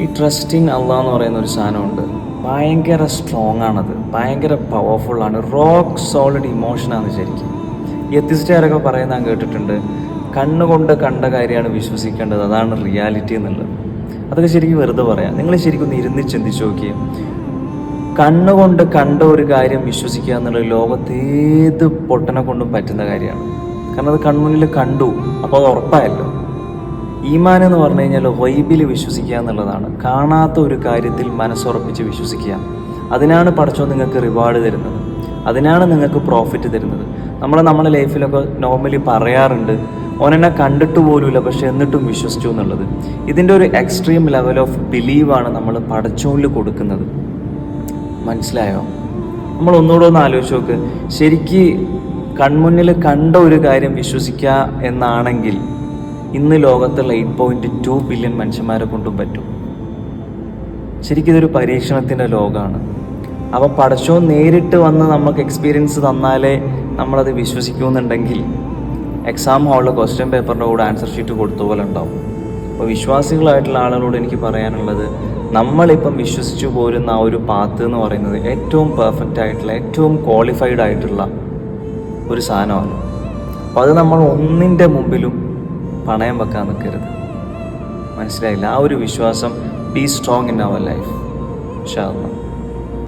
ഈ ട്രസ്റ്റിങ് അള്ളാഹ് എന്ന് പറയുന്ന ഒരു സാധനമുണ്ട്. ഭയങ്കര സ്ട്രോങ് ആണത്, ഭയങ്കര പവർഫുള്ളാണ്, റോക്ക് സോളിഡ് ഇമോഷനാണ് ശരിക്കും. എത്തിസ്റ്റുകാരൊക്കെ പറയുന്ന ഞാൻ കേട്ടിട്ടുണ്ട്, കണ്ണുകൊണ്ട് കണ്ട കാര്യമാണ് വിശ്വസിക്കേണ്ടത്, അതാണ് റിയാലിറ്റി എന്നുള്ളത്. അതൊക്കെ ശരിക്കും വെറുതെ പറയാം. നിങ്ങൾ ശരിക്കും ഒന്ന് ഇരുന്ന് ചിന്തിച്ച് നോക്കിയേ. കണ്ണുകൊണ്ട് കണ്ട ഒരു കാര്യം വിശ്വസിക്കുക എന്നുള്ളത് ലോകത്തേത് പൊട്ടനെ കൊണ്ടും പറ്റുന്ന കാര്യമാണ്. കാരണം അത് കൺമുന്നിൽ കണ്ടു, അപ്പോൾ അത് ഉറപ്പായല്ലോ. ഈമാൻ എന്ന് പറഞ്ഞു കഴിഞ്ഞാൽ ഗൈബിൽ വിശ്വസിക്കുക എന്നുള്ളതാണ്. കാണാത്ത ഒരു കാര്യത്തിൽ മനസ്സുറപ്പിച്ച് വിശ്വസിക്കുക. അതിനാണ് പടച്ചോൻ നിങ്ങൾക്ക് റിവാർഡ് തരുന്നത്, അതിനാണ് നിങ്ങൾക്ക് പ്രോഫിറ്റ് തരുന്നത്. നമ്മളെ ലൈഫിലൊക്കെ നോർമലി പറയാറുണ്ട്, ഓനെന്നെ കണ്ടിട്ട് പോലുമില്ല പക്ഷെ എന്നിട്ടും വിശ്വസിച്ചു എന്നുള്ളത്. ഇതിൻ്റെ ഒരു എക്സ്ട്രീം ലെവൽ ഓഫ് ബിലീവാണ് നമ്മൾ പടച്ചോനിൽ കൊടുക്കുന്നത്. മനസ്സിലായോ? നമ്മൾ ഒന്നുകൂടെ ഒന്ന് ആലോചിച്ച് നോക്ക്. ശരിക്ക് കൺമുന്നിൽ കണ്ട ഒരു കാര്യം വിശ്വസിക്കുക എന്നാണെങ്കിൽ ഇന്ന് ലോകത്തുള്ള 8.2 ബില്യൺ മനുഷ്യന്മാരെ കൊണ്ടും പറ്റും. ശരിക്കും ഇതൊരു പരീക്ഷണത്തിൻ്റെ ലോകമാണ്. അപ്പം പടച്ചോൻ നേരിട്ട് വന്ന് നമുക്ക് എക്സ്പീരിയൻസ് തന്നാലേ നമ്മളത് വിശ്വസിക്കുമെന്നുണ്ടെങ്കിൽ എക്സാം ഹാളിൽ ക്വസ്റ്റ്യൻ പേപ്പറിൻ്റെ കൂടെ ആൻസർ ഷീറ്റ് കൊടുത്ത പോലെ ഉണ്ടാവും. അപ്പോൾ വിശ്വാസികളായിട്ടുള്ള ആളുകളോട് എനിക്ക് പറയാനുള്ളത്, നമ്മളിപ്പം വിശ്വസിച്ചു പോരുന്ന ആ ഒരു പാത്ത് എന്ന് പറയുന്നത് ഏറ്റവും പെർഫെക്റ്റ് ആയിട്ടുള്ള, ഏറ്റവും ക്വാളിഫൈഡ് ആയിട്ടുള്ള ഒരു സാധനമാണ്. അപ്പോൾ അത് നമ്മൾ ഒന്നിൻ്റെ മുമ്പിലും പണയം വെക്കാൻ നിൽക്കരുത്. മനസ്സിലായില്ല? ആ ഒരു വിശ്വാസം, be strong in our life. ഇൻഷാ അല്ലാഹ്.